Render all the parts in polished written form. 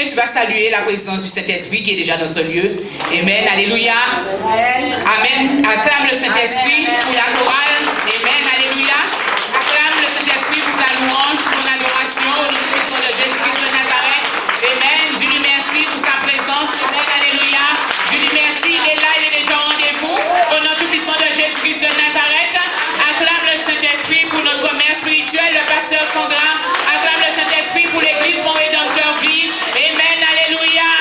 Tu vas saluer la présence du Saint-Esprit qui est déjà dans ce lieu. Amen. Alléluia. Amen. Acclame le Saint-Esprit pour la chorale. Amen. Alléluia. Acclame le Saint-Esprit pour ta louange, pour ton adoration au nom puissant de Jésus-Christ de Nazareth. Amen. Je lui remercie pour sa présence. Amen. Alléluia. Je lui remercie. Il est là, il est déjà au rendez-vous. Au nom tout puissant de Jésus-Christ de Nazareth. Acclame le Saint-Esprit pour notre mère spirituelle, le pasteur Sandra. Acclame le Saint-Esprit pour l'église Mon Rédempteur Ville. Amen, alléluia.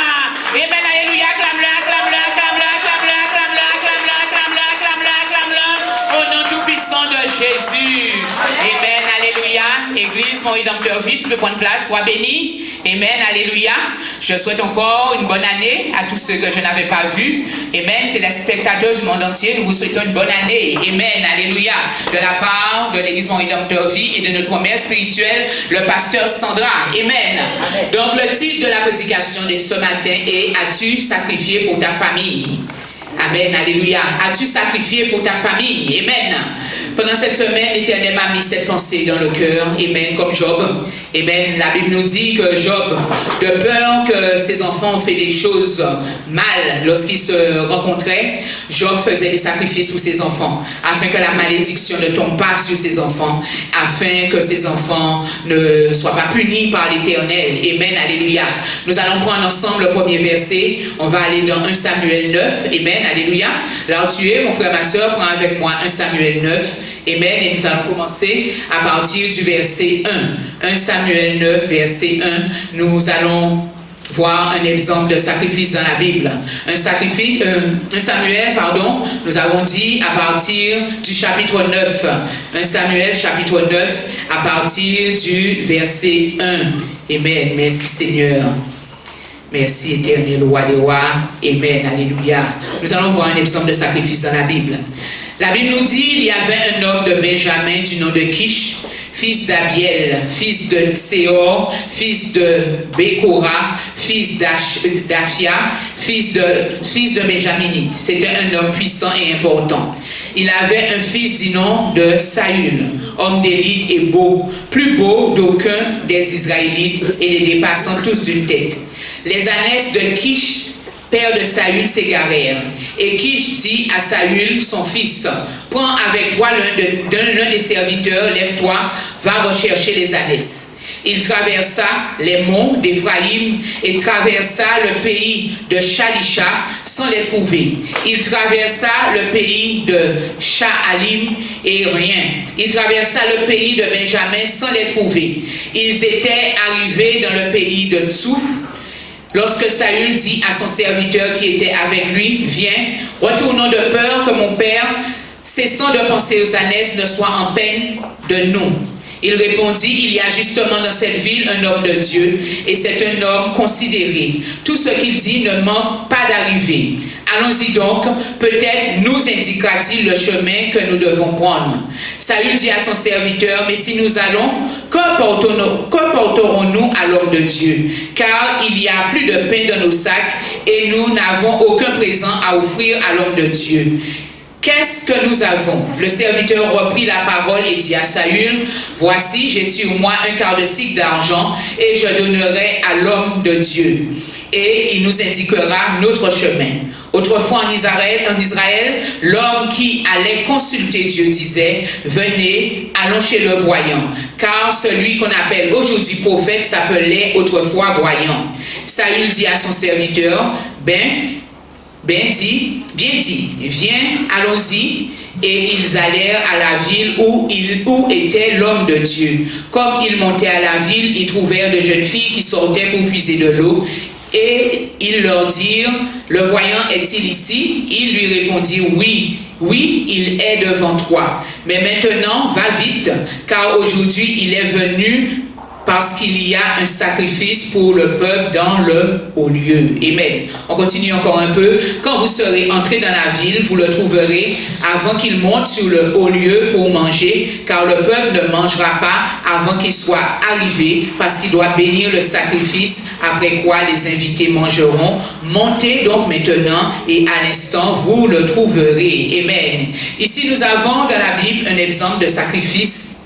Amen, alléluia. Acclame-le, acclame-le, acclame-le, acclame-le, acclame-le, acclame-le, acclame-le, acclame-le, acclame-le. Au nom tout puissant de Jésus. Amen, alléluia. Église Mon Rédempteur Ville, tu peux prendre place, sois béni. Amen, alléluia. Je souhaite encore une bonne année à tous ceux que je n'avais pas vus. Amen, téléspectateurs du monde entier, nous vous souhaitons une bonne année. Amen, alléluia. De la part de l'église Mon Rédempteur Vie et de notre mère spirituelle, le pasteur Sandra. Amen. Donc le titre de la prédication de ce matin est « As-tu sacrifié pour ta famille ?» Amen, alléluia. As-tu sacrifié pour ta famille? Amen. Pendant cette semaine, l'Éternel m'a mis cette pensée dans le cœur. Amen, comme Job. Amen. La Bible nous dit que Job, de peur que ses enfants ont fait des choses mal lorsqu'ils se rencontraient, Job faisait des sacrifices pour ses enfants, afin que la malédiction ne tombe pas sur ses enfants, afin que ses enfants ne soient pas punis par l'Éternel. Amen, alléluia. Nous allons prendre ensemble le premier verset. On va aller dans 1 Samuel 9. Amen, alléluia. Là où tu es, mon frère, ma soeur, prends avec moi 1 Samuel 9. Amen. Et nous allons commencer à partir du verset 1. 1 Samuel 9, verset 1. Nous allons voir un exemple de sacrifice dans la Bible. Un Samuel, nous avons dit à partir du chapitre 9. 1 Samuel, chapitre 9, à partir du verset 1. Amen. Merci Seigneur. Merci éternel roi des rois. Amen. Alléluia. Nous allons voir un exemple de sacrifice dans la Bible. La Bible nous dit il y avait un homme de Benjamin du nom de Kish, fils d'Abiel, fils de Tséor, fils de Bécora, fils d'Afia, fils de Benjaminite. C'était un homme puissant et important. Il avait un fils du nom de Saül, homme d'élite et beau, plus beau d'aucun des Israélites et les dépassant tous d'une tête. Les ânesses de Kish, père de Saül, s'égarèrent. Et Kish dit à Saül, son fils, prends avec toi l'un des serviteurs, lève-toi, va rechercher les ânesses. Il traversa les monts d'Éphraïm et traversa le pays de Shalisha sans les trouver. Il traversa le pays de Sha'alim et rien. Il traversa le pays de Benjamin sans les trouver. Ils étaient arrivés dans le pays de Tsouf. Lorsque Saül dit à son serviteur qui était avec lui, viens, retournons de peur que mon père, cessant de penser aux ânesses, ne soit en peine de nous. Il répondit, il y a justement dans cette ville un homme de Dieu, et c'est un homme considéré. Tout ce qu'il dit ne manque pas d'arriver. Allons-y donc, peut-être nous indiquera-t-il le chemin que nous devons prendre. Saül dit à son serviteur, mais si nous allons, que porterons-nous à l'homme de Dieu? Car il y a plus de pain dans nos sacs, et nous n'avons aucun présent à offrir à l'homme de Dieu. Qu'est-ce que nous avons? Le serviteur reprit la parole et dit à Saül, voici, j'ai sur moi un quart de cycle d'argent et je donnerai à l'homme de Dieu. Et il nous indiquera notre chemin. Autrefois en Israël, l'homme qui allait consulter Dieu disait, venez, allons chez le voyant. Car celui qu'on appelle aujourd'hui prophète s'appelait autrefois voyant. Saül dit à son serviteur, bien dit, viens, allons-y. Et ils allèrent à la ville où était l'homme de Dieu. Comme ils montaient à la ville, ils trouvèrent de jeunes filles qui sortaient pour puiser de l'eau. Et ils leur dirent, le voyant est-il ici? Ils lui répondirent, oui, il est devant toi. Mais maintenant, va vite, car aujourd'hui il est venu parce qu'il y a un sacrifice pour le peuple dans le haut lieu. Amen. On continue encore un peu. Quand vous serez entrés dans la ville, vous le trouverez avant qu'il monte sur le haut lieu pour manger, car le peuple ne mangera pas avant qu'il soit arrivé, parce qu'il doit bénir le sacrifice, après quoi les invités mangeront. Montez donc maintenant et à l'instant, vous le trouverez. Amen. Ici, nous avons dans la Bible un exemple de sacrifice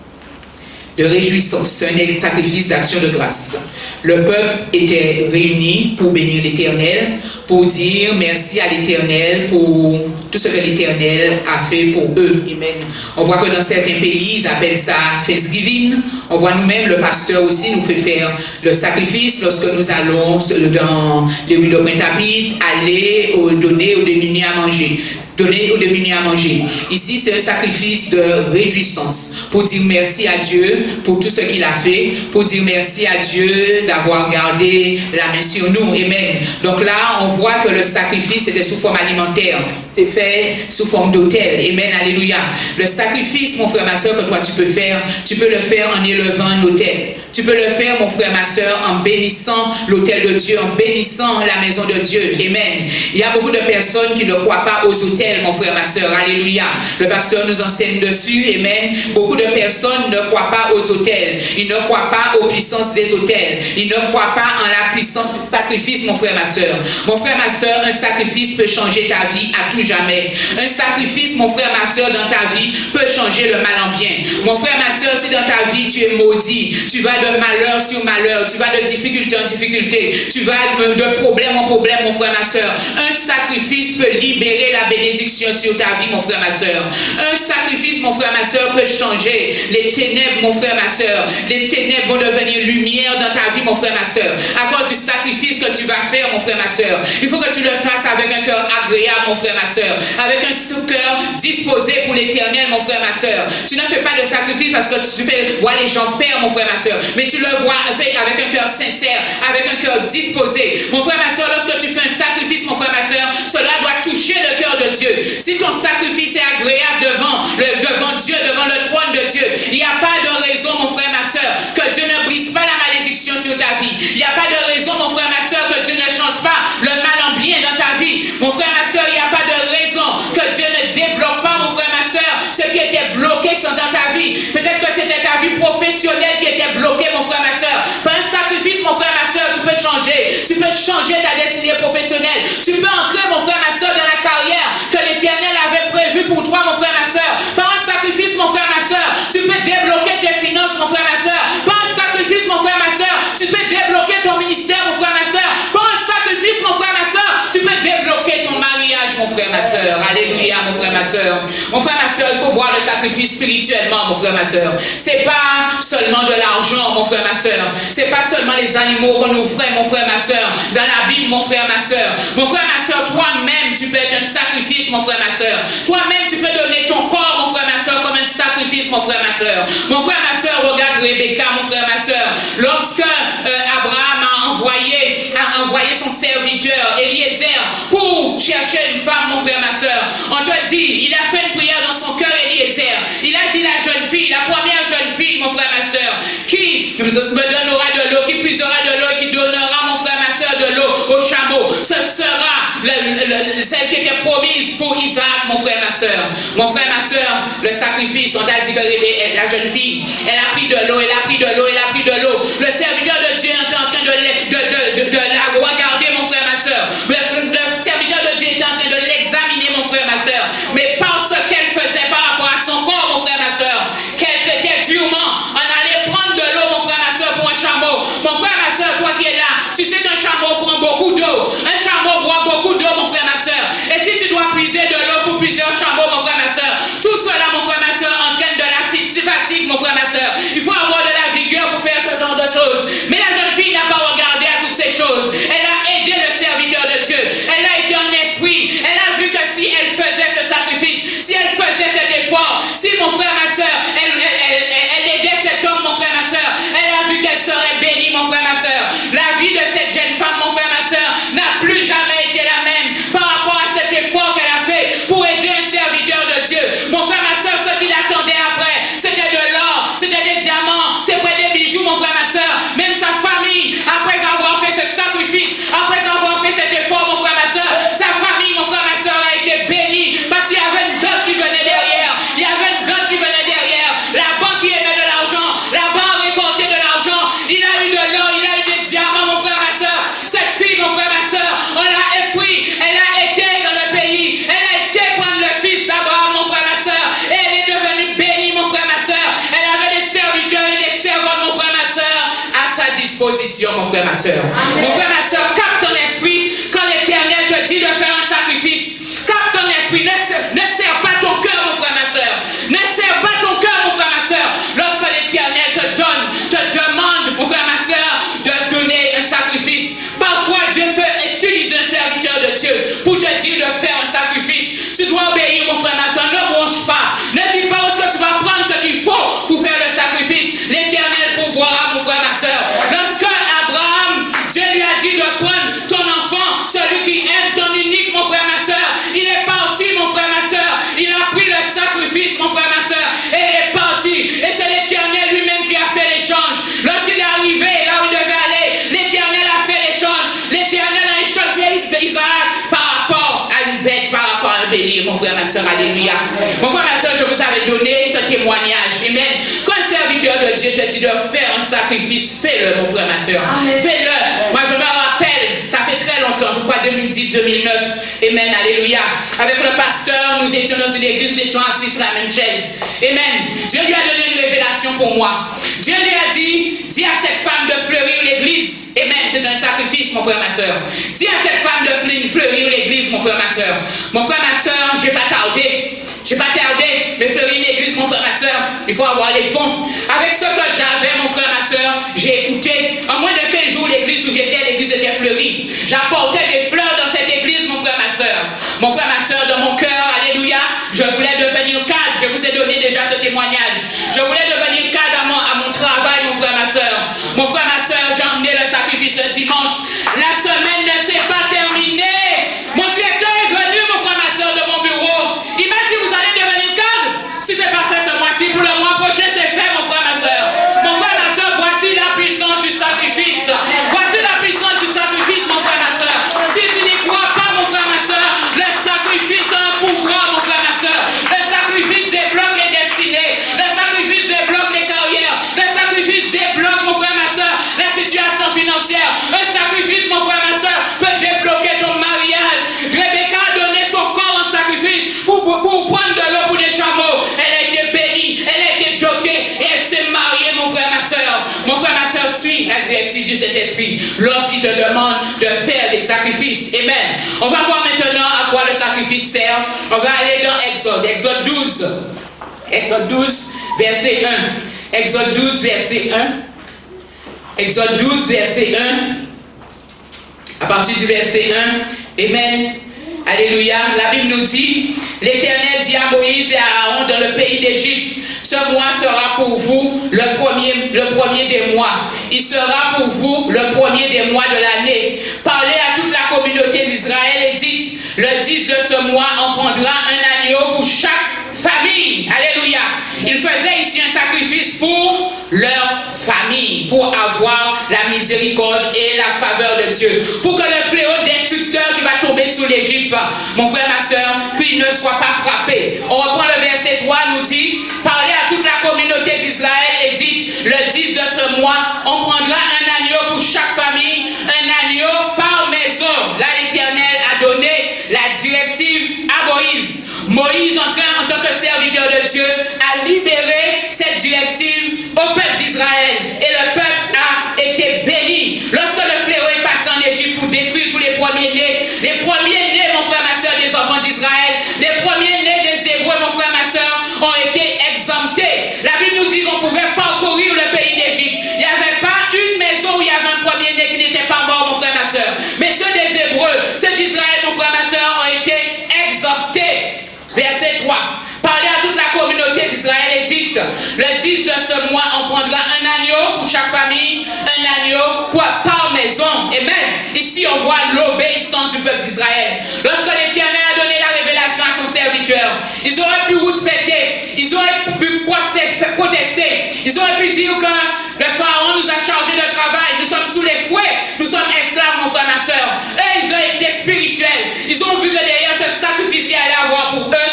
de réjouissance, c'est un sacrifice d'action de grâce. le peuple était réuni pour bénir l'Éternel, pour dire merci à l'Éternel pour tout ce que l'Éternel a fait pour eux. Amen. On voit que dans certains pays, ils appellent ça Thanksgiving. On voit nous-mêmes, le pasteur aussi nous fait faire le sacrifice lorsque nous allons dans les rues de Pointe-à-Pitre, aller donner aux démunis à manger. Donner aux démunis à manger. Ici, c'est un sacrifice de réjouissance pour dire merci à Dieu pour tout ce qu'il a fait, pour dire merci à Dieu d'avoir gardé la main sur nous. Amen. Donc là, on voit que le sacrifice était sous forme alimentaire. C'est fait sous forme d'autel. Amen. Alléluia. Le sacrifice, mon frère, ma soeur, que toi tu peux faire, tu peux le faire en élevant un autel. Tu peux le faire, mon frère, ma soeur, en bénissant l'autel de Dieu, en bénissant la maison de Dieu. Amen. Il y a beaucoup de personnes qui ne croient pas aux autels, mon frère, ma soeur. Alléluia. Le pasteur nous enseigne dessus. Amen. Beaucoup de personnes ne croient pas aux autels. Ils ne croient pas aux puissances des autels. Ils ne croient pas en la puissance du sacrifice, mon frère, ma soeur. Mon frère, ma soeur, un sacrifice peut changer ta vie à tout jamais. Un sacrifice, mon frère, ma soeur, dans ta vie peut changer le mal en bien. Mon frère, ma soeur, si dans ta vie tu es maudit, tu vas de malheur sur malheur, tu vas de difficulté en difficulté, tu vas de problème en problème, mon frère, ma soeur. Un sacrifice peut libérer la bénédiction sur ta vie, mon frère, ma soeur. Un sacrifice, mon frère, ma soeur, peut changer les ténèbres, mon frère, ma soeur. Les ténèbres vont devenir lumière dans ta vie, mon frère, ma soeur. À cause du sacrifice que tu vas faire, mon frère, ma soeur. Il faut que tu le fasses avec un cœur agréable, mon frère, ma soeur. Avec un cœur disposé pour l'éternel, mon frère, ma soeur. Tu ne fais pas de sacrifice parce que tu fais voir les gens faire, mon frère, ma soeur. Mais tu le vois fait avec un cœur sincère, avec un cœur disposé. Mon frère, ma soeur, lorsque tu fais un sacrifice, mon frère, ma soeur, cela doit toucher le cœur de Dieu. Si ton sacrifice est agréable devant Dieu, devant le trône de Dieu, il n'y a pas de raison, mon frère, ma soeur, que Dieu ne brise pas la malédiction sur ta vie. Il n'y a pas de raison, mon frère, ma soeur, que Dieu ne change pas le mal en bien dans ta vie. Mon frère, ma soeur, il n'y a pas de raison que Dieu ne débloque pas, mon frère, ma soeur, ce qui était bloqué dans ta vie. Peut-être que c'était ta vie professionnelle qui était bloquée, mon frère, ma soeur. Par un sacrifice, mon frère, ma soeur, tu peux changer. Tu peux changer ta destinée professionnelle. Tu peux entrer, mon frère, ma soeur, dans la carrière que l'Éternel avait prévue pour toi, mon frère, ma soeur. Par un sacrifice, mon frère, ma soeur, tu peux débloquer tes finances, mon frère, ma soeur. Par un sacrifice, mon frère, ma soeur, tu peux débloquer ton ministère, mon frère, ma soeur. Par un sacrifice, mon frère, ma soeur, tu peux débloquer ton mariage, mon frère, ma soeur. Alléluia, mon frère, ma soeur. Mon frère, ma soeur, il faut voir le sacrifice spirituellement, mon frère, ma soeur. C'est pas seulement de l'argent, mon frère, ma soeur. C'est pas seulement les animaux qu'on nous ferait, mon frère, ma soeur. Dans la Bible, mon frère, ma soeur. Mon frère, ma soeur, toi-même, tu peux être un sacrifice, mon frère, ma soeur. Toi-même, tu peux donner ton corps, mon frère, ma soeur, comme un sacrifice, mon frère, ma soeur. Mon frère, ma soeur, regarde Rebecca, mon frère, ma soeur. Lorsque Abraham a envoyé son serviteur, Eliezer, pour chercher une femme, mon frère, ma soeur, on te dit, il a fait une prière dans son cœur, Eliezer. Il a dit la jeune fille, la première jeune fille, mon frère, ma soeur, qui me donnera de l'eau, qui puisera de l'eau et qui donnera, mon frère, ma soeur, de l'eau au chameau. Ce sera celle qui était promise pour Isaac, mon frère, ma soeur. Mon frère, ma soeur, le sacrifice, on t'a dit que la jeune fille, elle a pris de l'eau, elle a pris de l'eau, elle a pris de l'eau. Le serviteur de Dieu était en train de la regarder, mon frère, ma soeur. Le serviteur de Dieu était en train de l'examiner, mon frère, ma soeur. Mais parce qu'elle faisait par rapport à son corps, mon frère, ma soeur, qu'elle traitait durement, on allait prendre de l'eau, mon frère, ma soeur, pour un chameau. Mon frère, ma soeur, toi qui es là, tu sais qu'un chameau prend beaucoup d'eau. Un chameau boit beaucoup d'eau, mon frère, ma soeur. Et si tu dois puiser de l'eau pour puiser un chameau, mon frère, ma soeur, tout cela, mon frère, ma soeur, entraîne de la fatigue, mon frère, ma soeur. Il faut avoir de la vigueur pour faire ce genre de choses. disposition, mon frère, ma soeur. Mon frère, ma soeur, capte ton esprit quand l'Éternel te dit de faire un sacrifice. Capte ton esprit, ne serre pas ton cœur, mon frère, ma soeur. Ne serre pas ton cœur, mon frère, ma soeur. Lorsque l'Éternel te demande, mon frère, ma soeur, de donner un sacrifice. Parfois, Dieu peut utiliser un serviteur de Dieu pour te dire de faire un sacrifice. Tu dois obéir, mon frère, ma soeur. Ne bronche pas. Ne dis pas où est-ce que tu vas prendre ce qu'il faut pour faire le sacrifice. L'Éternel pourvoira, mon frère, ma soeur. Lorsque Abraham, Dieu lui a dit de prendre ton enfant, celui qui aime ton unique, mon frère, ma soeur. Il est parti, mon frère, ma soeur. Il a pris le sacrifice, mon frère, ma soeur. Et il est parti. Et c'est l'Éternel lui-même qui a fait l'échange. Lorsqu'il est arrivé là où il devait aller, l'Éternel a fait l'échange. L'Éternel a échangé Isaac par rapport à une bête, par rapport à un bélier, mon frère, ma soeur. Alléluia. Mon frère, ma soeur, je vous avais donné ce témoignage. Amen. Quand un serviteur de Dieu te dit de faire un sacrifice, fais-le, mon frère, ma soeur. Fais-le. Moi, je me rappelle, ça fait très longtemps, je crois 2010-2009. Amen. Alléluia. Avec le pasteur, nous étions dans une église, nous étions assis sur la même chaise. Amen. Dieu lui a donné une révélation pour moi. Dieu lui a dit, dis à cette femme de fleurir l'église. Amen. C'est un sacrifice, mon frère, ma soeur. Dis à cette femme de fleurir l'église, mon frère, ma soeur. Mon frère, ma soeur, j'ai pas tardé. J'ai pas tardé, mais fleurir l'église, mon frère, ma soeur, il faut avoir les fonds. Avec ce que j'avais, mon frère, ma soeur, j'ai écouté. En moins de 15 jours, l'église où j'étais, l'église était fleurie. J'apportais des fleurs dans cette église, mon frère, ma soeur. Mon frère, ma soeur, dans mon cœur, alléluia, je voulais devenir cadre. Je vous ai donné déjà ce témoignage. Je voulais devenir cadre à mon travail, mon frère, ma soeur. Mon frère, ma soeur, j'ai emmené le sacrifice le dimanche. La semaine ne s'est pas terminée. Mon directeur est venu, mon frère, ma soeur, de mon bureau. Il m'a dit, vous allez devenir cadre. Si c'est pas fait ce mois-ci, pour le mois prochain, c'est fait, mon frère, ma soeur. Mon frère, ma soeur, voici la puissance du sacrifice. Voici la puissance du sacrifice, mon frère, ma soeur. Si tu n'y crois pas, mon frère, ma soeur, le sacrifice a un pouvoir, mon frère, ma soeur. Le sacrifice débloque les destinées. Le sacrifice débloque les carrières. Le sacrifice débloque, mon frère, ma soeur, la situation financière. Un sacrifice, mon frère, ma soeur, peut débloquer ton mariage. Rebecca a donné son corps en sacrifice pour prendre de l'eau pour des chameaux. Elle a été bénie, elle a été dotée et elle s'est mariée, mon frère, ma soeur. Mon frère, ma soeur, suis la directive du Saint-Esprit lorsqu'il te demande de faire des sacrifices. Amen. On va voir maintenant à quoi le sacrifice sert. On va aller dans Exode. Exode 12. Exode 12, verset 1. Exode 12, verset 1. Exode 12, verset 1. À partir du verset 1. Amen. Alléluia. La Bible nous dit, l'Éternel dit à Moïse et à Aaron dans le pays d'Égypte, ce mois sera pour vous le premier des mois. Il sera pour vous le premier des mois de l'année. Parlez à toute la communauté d'Israël et dites, le 10 de ce mois, on prendra un agneau pour chaque famille. Alléluia. Ils faisaient ici un sacrifice pour leur famille, pour avoir la miséricorde et la faveur de Dieu. Pour que le fléau destructeur qui va tomber sur l'Égypte, mon frère, ma soeur, qu'il ne soit pas frappé. On reprend le verset 3, nous dit, parlez à toute la communauté d'Israël et dites, le 10 de ce mois, on prendra un agneau pour chaque famille, un agneau par maison. Là, l'Éternel a donné la directive à Moïse. Moïse, en tant que serviteur de Dieu, a libéré cette directive au peuple d'Israël. Et le peuple a été béni. Lorsque le fléau est passé en Égypte pour détruire tous les premiers-nés, mon frère, ma soeur, des enfants d'Israël, les premiers-nés des Hébreux, mon frère, ma soeur, ont été exemptés. La Bible nous dit qu'on pouvait parcourir le pays d'Égypte. Il n'y avait pas une maison où il y avait un premier-né qui n'était pas mort, mon frère, ma soeur. Mais ceux des Hébreux, ceux d'Israël, mon frère, ma soeur, ont été exemptés. Verset 3. Parlez à toute la communauté d'Israël et dites, le 10 de ce mois, on prendra un agneau pour chaque famille, un agneau par maison. Amen. Ici, on voit l'obéissance du peuple d'Israël. Lorsque l'Éternel a donné la révélation à son serviteur, ils auraient pu respecter, ils auraient pu protester, ils auraient pu dire que le pharaon nous a chargé de travail, nous sommes sous les fouets, nous sommes esclaves, mon frère, ma soeur. Eux, ils ont été spirituels. Ils ont vu que derrière ce sacrifice qu'il allait avoir pour eux,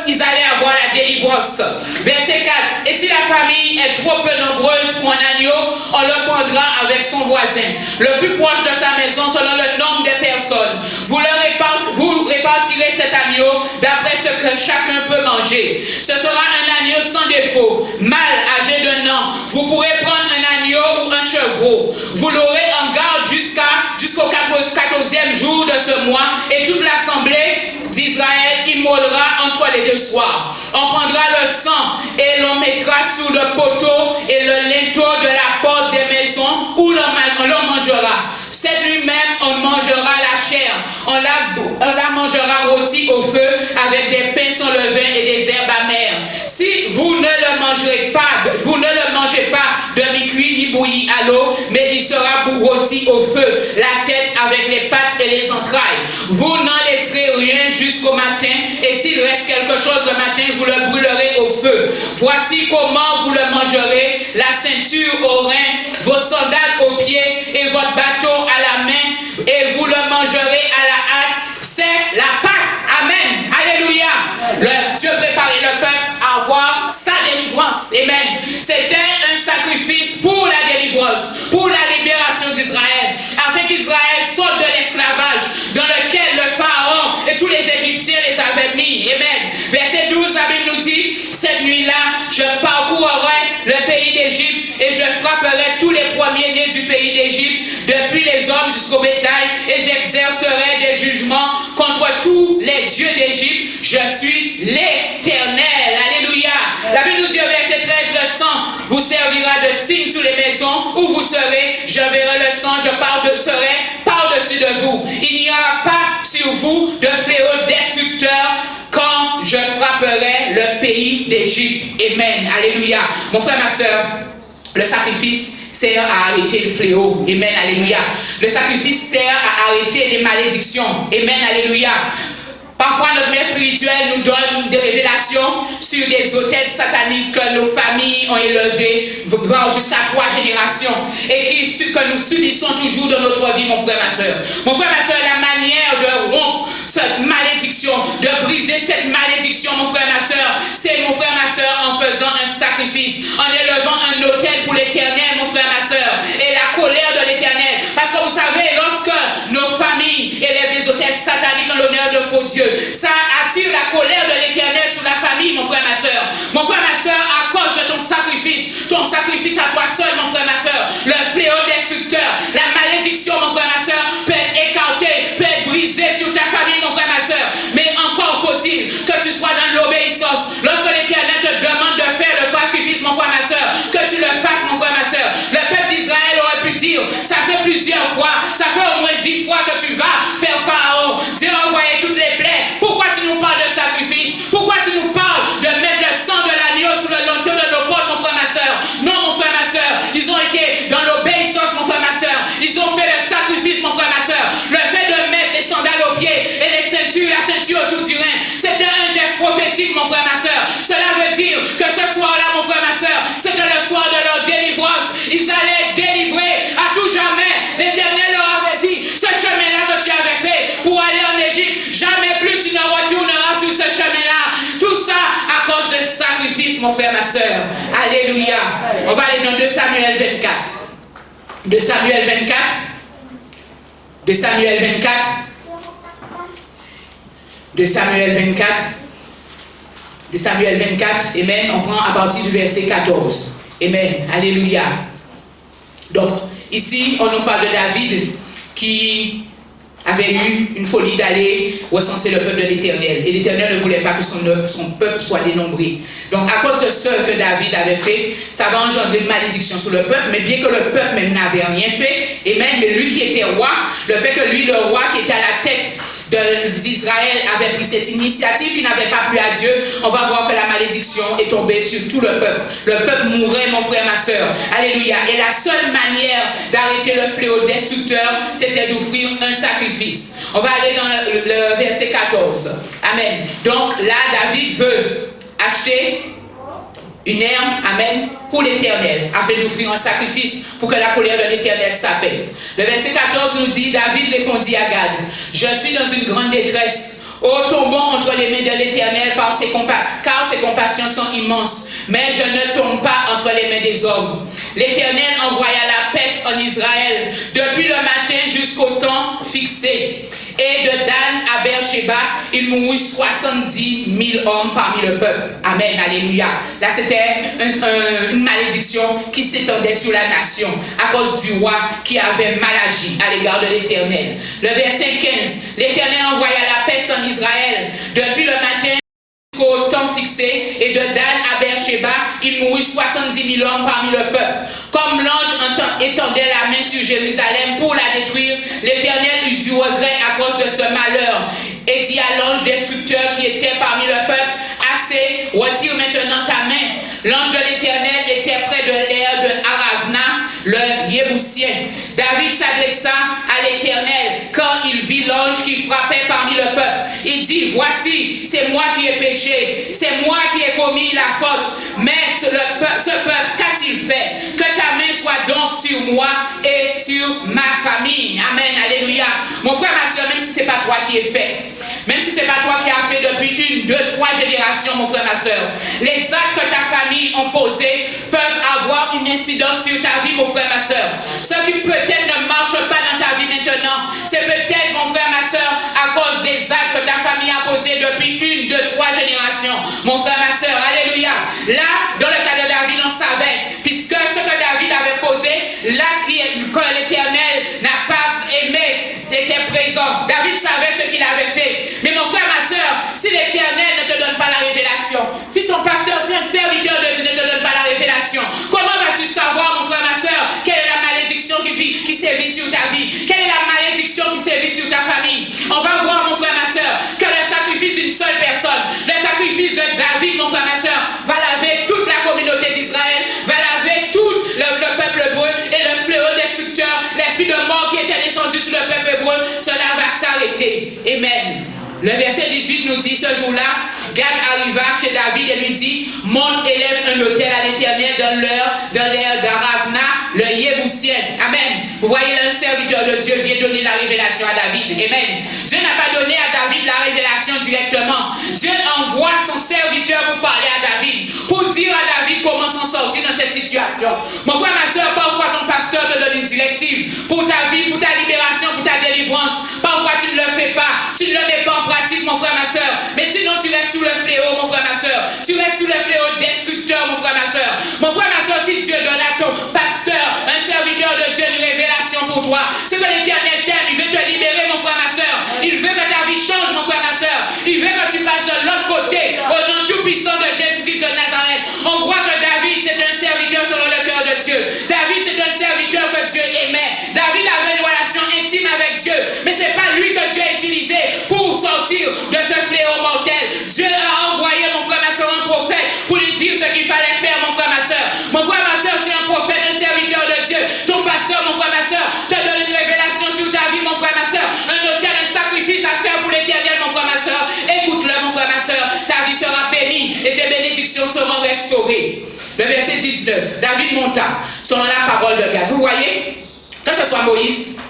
ils allaient avoir la délivrance. Verset 4. Et si la famille est trop peu nombreuse pour un agneau, on le prendra avec son voisin, le plus proche de sa maison selon le nombre de personnes. Vous répartirez cet agneau d'après ce que chacun peut manger. Ce sera un agneau sans défaut, mâle âgé d'1 an. Vous pourrez prendre un agneau ou un chevreau. Vous l'aurez en garde jusqu'au 14e jour de ce mois, et toute l'assemblée d'Israël immolera entre les 2 soirs. On prendra le sang et l'on mettra sous le poteau et le linteau de la porte des maisons où l'on mangera. Cette nuit même, on mangera la chair. On la mangera rôtie au feu avec des pains sans levain et des herbes amères. Si vous ne le mangez pas de mi-cuit ni bouilli à l'eau, mais il sera rôti au feu, la tête avec les pattes et les entrailles. Vous n'en laisserez rien jusqu'au matin, et s'il reste quelque chose le matin, vous le brûlerez au feu. Voici comment vous le mangerez: la ceinture au rein, vos sandales aux pieds et votre bâton à la main, et vous le mangerez à la hâte. C'est la Pâque. Amen. Alléluia. Dieu préparait le peuple à avoir sa délivrance. Amen. C'était un sacrifice pour la délivrance, pour la libération d'Israël, afin qu'Israël sorte de l'esclavage dans lequel le Pharaon et tous les Égyptiens les avaient mis. Amen. Verset 12, la Bible nous dit: cette nuit-là, je parcourrai le pays d'Égypte et je frapperai tous les premiers-nés du pays d'Égypte, depuis les hommes jusqu'au bétail, et j'exercerai des jugements contre tous les dieux d'Égypte. Je suis l'Éternel. Alléluia. La Bible nous dit au verset 13: le sang vous servira de signe sur les maisons où vous serez. Je verrai le sang, serai par-dessus de vous. Il n'y aura pas sur vous de fléau destructeur quand je frapperai le pays d'Égypte. Amen. Alléluia. Mon frère, ma soeur, le sacrifice sert à arrêter le fléau. Amen. Alléluia. Le sacrifice sert à arrêter les malédictions. Amen. Alléluia. Parfois, notre mère spirituelle nous donne des révélations sur des autels sataniques que nos familles ont élevés, voire jusqu'à 3 générations, et que nous subissons toujours dans notre vie, mon frère, ma soeur. Mon frère, ma soeur, la manière de rompre cette malédiction, de briser cette malédiction, mon frère, ma soeur, c'est, mon frère, ma soeur, en faisant un sacrifice, en élevant un autel pour l'Éternel, mon frère, ma soeur, et la colère de l'Éternel. Parce que vous savez, lorsque nos familles élèvent des autels sataniques en l'honneur de faux dieux, ça attire la colère de l'Éternel sur la famille, mon frère, ma soeur. Mon frère, ma soeur, à cause de ton sacrifice à toi seul, mon frère, ma soeur, le fléau destructeur, la malédiction, mon frère, ma soeur, peut être écartée, peut être brisée sur ta famille, mon frère, ma soeur. Mais encore faut-il que tu sois dans l'obéissance. Lorsque l'Éternel te demande de faire le sacrifice, mon frère, ma soeur, que tu le fasses, mon frère, ma soeur. Le peuple d'Israël aurait pu dire: ça fait plusieurs fois, ça fait au moins 10 fois que tu vas faire Pharaon. Dieu a envoyé toutes les plaies. Pourquoi tu nous parles de sacrifice? Pourquoi tu nous parles de mettre le sang de l'agneau sur le linteau de nos portes, mon frère, ma soeur? Non, mon frère, ma soeur, ils ont été dans l'obéissance, mon frère, ma soeur. Ils ont fait le sacrifice, mon frère, ma soeur. Le fait de mettre les sandales aux pieds et les ceintures, la ceinture autour du rein, c'était un geste prophétique, mon frère, ma soeur. Cela veut dire que ce soir-là, mon frère, ma soeur, c'était le soir de leur délivrance. Ils allaient délivrer à tout jamais. L'Éternel leur avait dit: ce chemin-là que tu avais fait pour aller en Égypte, jamais plus tu ne retourneras sur ce chemin-là. Tout ça à cause du sacrifice, mon frère, ma soeur. Alléluia. On va aller dans 2 Samuel 24. 2 Samuel 24. 2 Samuel 24. 2 Samuel 24. 2 Samuel 24. Amen. On prend à partir du verset 14. Amen. Alléluia. Donc, ici, on nous parle de David qui avait eu une folie d'aller recenser le peuple de l'Éternel. Et l'Éternel ne voulait pas que son peuple soit dénombré. Donc, à cause de ce que David avait fait, ça va engendrer une malédiction sur le peuple. Mais bien que le peuple même n'avait rien fait, et même lui qui était roi, le fait que lui, le roi qui était à la tête d'Israël, avait pris cette initiative qui n'avait pas plu à Dieu, on va voir que la malédiction est tombée sur tout le peuple. Le peuple mourrait, mon frère, ma soeur. Alléluia. Et la seule manière d'arrêter le fléau destructeur, c'était d'offrir un sacrifice. On va aller dans le verset 14. Amen. Donc là, David veut acheter une herbe, amen, pour l'Éternel, afin d'offrir un sacrifice pour que la colère de l'Éternel s'apaise. Le verset 14 nous dit: David répondit à Gad: je suis dans une grande détresse. Oh, tombons entre les mains de l'Éternel, car ses compassions sont immenses. Mais je ne tombe pas entre les mains des hommes. L'Éternel envoya la peste en Israël depuis le matin jusqu'au temps fixé. Et de Dan à Beersheba, il mourut 70 000 hommes parmi le peuple. Amen, alléluia. Là, c'était une malédiction qui s'étendait sur la nation à cause du roi qui avait mal agi à l'égard de l'Éternel. Le verset 15, l'Éternel envoya la peste en Israël depuis le matin jusqu'au temps fixé, et de Dan à Beersheba, il mourut 70 000 hommes parmi le peuple. Comme l'ange étendait la main sur Jérusalem pour la détruire, l'Éternel eut du regret à cause de ce malheur et dit à l'ange destructeur qui était parmi le peuple, assez, retire maintenant ta main. L'ange de l'Éternel était près de l'aire de Aravna, le Yébusien. David s'adressa à l'Éternel quand il vit l'ange qui frappait parmi le peuple. Il dit, voici, c'est moi qui ai péché, c'est moi qui ai commis la faute. Mais ce peuple, qu'a-t-il fait? Que ta main soit donc sur moi et sur ma famille. Amen, alléluia. Mon frère, ma soeur, même si ce n'est pas toi qui es fait, même si ce n'est pas toi qui as fait depuis 1, 2, 3 générations, mon frère, ma soeur, les actes que ta famille ont posés peuvent avoir une incidence sur ta vie, mon frère, ma soeur. Ce qui peut-être ne marche pas dans ta vie maintenant, c'est peut-être, mon frère, ma soeur, à cause des actes que ta famille a posés depuis 1, 2, 3 générations. Mon frère, ma soeur, alléluia. Là, dans le cas de David, on savait, puisque ce que David avait posé, là que l'Éternel n'a pas aimé, était présent. David savait ce qu'il avait fait. Mais mon frère, ma soeur, si l'Éternel ne te donne pas la révélation, si ton pasteur, un serviteur de Dieu ne te donne pas la révélation, comment vas-tu savoir, mon frère, ma soeur, quelle est la malédiction qui sévit sur ta vie? Quelle est la malédiction qui sévit sur ta famille? On va voir, mon frère, ma soeur, que le sacrifice d'une seule personne, le sacrifice de David, mon frère, ma soeur, va laver toute la communauté d'Israël, va laver tout le peuple hébreu, et le fléau destructeur, l'esprit de mort qui était descendu sur le peuple hébreu, cela va s'arrêter. Amen. Le verset 18 nous dit, ce jour-là, Gad arriva chez David et lui dit, monte, élève un autel à l'Éternel dans l'aire d'Aravna, le Yébusien. Amen. Vous voyez, le serviteur de Dieu vient donner la révélation à David. Amen. Dieu n'a pas donné à David la révélation directement. Dieu envoie son serviteur pour parler à David, pour dire à David comment s'en sortir dans cette situation. Mon frère, ma soeur, parfois ton pasteur te donne une directive pour ta vie, pour ta libération, pour ta délivrance. Parfois tu ne le fais pas, tu ne le mets pas en pratique, mon frère, ma soeur. Mais sinon tu restes sous le fléau, mon frère, ma soeur. Tu restes sous le fléau destructeur, mon frère, ma soeur. Mon frère, ma soeur, si Dieu donne à ton pasteur, un serviteur de Dieu, une révélation pour toi, c'est que l'Éternel t'aime, il veut te libérer, mon frère, ma soeur. Il veut que ta vie change, mon frère, ma soeur. Il veut que tu passes de l'autre côté, au nom tout-puissant de Jésus-Christ de Nazareth. On voit que David, c'est un serviteur selon le cœur de Dieu. David, c'est un serviteur que Dieu aimait. David avait une relation intime avec Dieu, mais c'est pas lui que Dieu a utilisé pour sortir de ce fléau mortel. Dieu a envoyé, mon frère, ma soeur, un prophète pour lui dire ce qu'il fallait faire, mon frère, ma soeur. Mon frère, ma soeur, c'est un prophète, un serviteur de Dieu. Ton pasteur, mon frère, ma soeur, te donne une révélation sur ta vie, mon frère, ma soeur. Un autel, un sacrifice à faire pour l'Éternel, mon frère, ma soeur. Écoute-le, mon frère, ma soeur. Ta vie sera bénie et tes bénédictions seront restaurées. Le verset 19. David monta selon la parole de Gad. Vous voyez, que ce soit Moïse,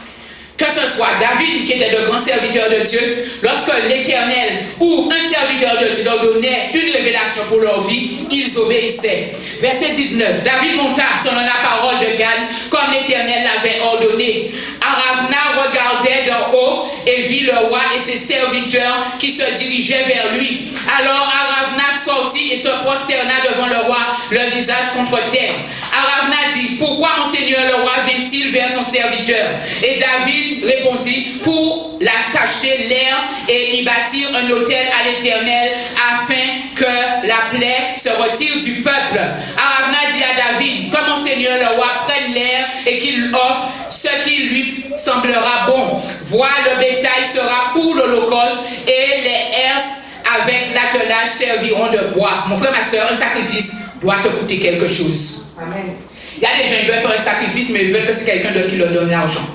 que ce soit David qui était de grand serviteur de Dieu, lorsque l'Éternel ou un serviteur de Dieu leur donnait une révélation pour leur vie, ils obéissaient. Verset 19. David monta selon la parole de Gad, comme l'Éternel l'avait ordonné. Aravna regardait d'en haut et vit le roi et ses serviteurs qui se dirigeaient vers lui. Alors Aravna sortit et se prosterna devant le roi, le visage contre terre. Aravna dit, pourquoi mon seigneur le roi vient-il vers son serviteur? Et David répondit, pour l'attacher l'air et y bâtir un autel à l'Éternel afin que la plaie se retire du peuple. Aravna dit à David, que mon seigneur le roi prenne l'air et qu'il offre ce qui lui semblera bon. Vois, le bétail sera pour l'holocauste et les herses avec l'attelage serviront de bois. Mon frère, ma soeur, un sacrifice doit te coûter quelque chose. Amen. Il y a des gens qui veulent faire un sacrifice, mais ils veulent que c'est quelqu'un d'autre qui leur donne l'argent.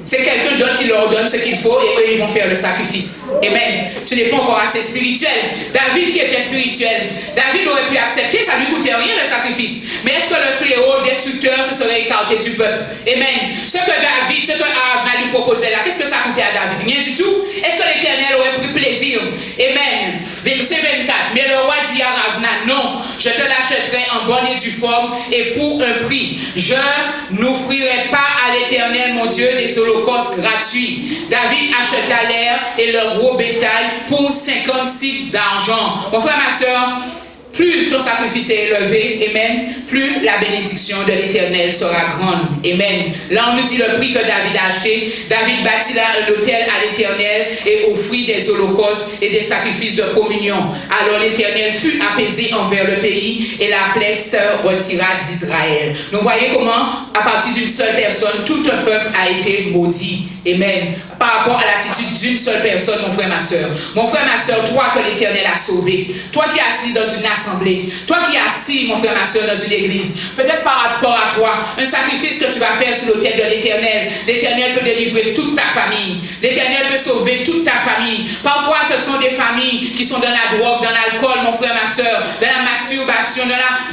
C'est quelqu'un d'autre qui leur donne ce qu'il faut et eux ils vont faire le sacrifice. Amen. Tu n'es pas encore assez spirituel. David qui était spirituel, David aurait pu accepter, ça ne lui coûtait rien le sacrifice. Mais est-ce que le fléau destructeur se serait écarté du peuple? Amen. Ce que David, ce que Aravna lui proposait là, qu'est-ce que ça coûtait à David? Rien du tout. Est-ce que l'Éternel aurait pris plaisir? Amen. Verset 24. Mais le roi dit à Ravna, non, je te l'achèterai en bonne et due forme et pour un prix. Je n'offrirai pas à l'Éternel mon Dieu des holocaustes gratuits. David acheta l'air et le gros bétail pour 50 cycles d'argent. Mon frère, ma soeur, plus ton sacrifice est élevé, amen, plus la bénédiction de l'Éternel sera grande, amen. Là, on nous dit le prix que David a acheté. David bâtit là un autel à l'Éternel et offrit des holocaustes et des sacrifices de communion. Alors l'Éternel fut apaisé envers le pays et la plaie se retira d'Israël. Donc, voyez comment, à partir d'une seule personne, tout un peuple a été maudit, amen. Par rapport à l'attitude d'une seule personne, mon frère, ma soeur. Mon frère, ma soeur, toi que l'Éternel a sauvé, toi qui es assis dans une assemblée, toi qui es assis, mon frère, ma soeur, dans une église, peut-être par rapport à toi, un sacrifice que tu vas faire sur l'autel de l'Éternel. L'Éternel peut délivrer toute ta famille. L'Éternel peut sauver toute ta famille. Parfois, ce sont des familles qui sont dans la drogue, dans l'alcool, mon frère, ma soeur, dans la masturbation,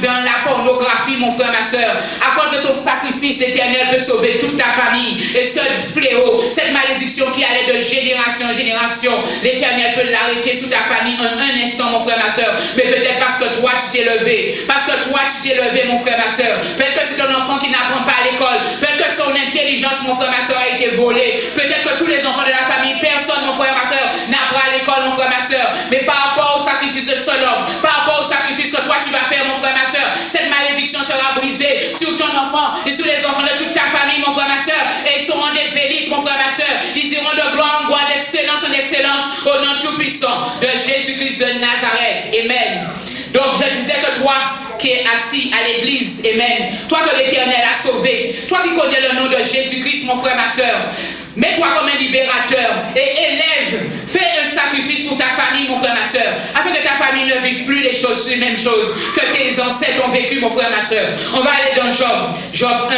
dans la pornographie, mon frère, ma soeur. À cause de ton sacrifice, l'Éternel peut sauver toute ta famille. Et ce fléau, cette malédiction qui allait de génération en génération, l'Éternel peut l'arrêter sous ta famille en un instant, mon frère, ma soeur. Mais peut-être parce que toi, tu t'es levé. Parce que toi, tu t'es levé, mon frère, ma soeur. Peut-être que c'est ton enfant qui n'apprend pas à l'école. Peut-être que son intelligence, mon frère, ma soeur, a été volée. Peut-être que tous les enfants de la famille, personne, mon frère, ma soeur, n'apprend à l'école, mon frère, ma soeur. Mais par rapport au sacrifice de seul homme, par rapport au sacrifice que toi, tu vas faire, mon frère, ma soeur, cette malédiction sera brisée sur ton enfant et sur les enfants de toute ta famille, mon frère, ma soeur. Et ils seront des élites, mon frère, ma soeur. Ils iront de gloire en gloire, d'excellence en excellence, au nom tout-puissant de Jésus-Christ de Nazareth. Amen. Donc, je disais que toi qui es assis à l'église, amen, toi que l'Éternel a sauvé, toi qui connais le nom de Jésus-Christ, mon frère, ma soeur, mets-toi comme un libérateur et élève, fais un sacrifice pour ta famille, mon frère, ma soeur, afin que ta famille ne vive plus les mêmes choses que tes ancêtres ont vécu, mon frère, ma soeur. On va aller dans Job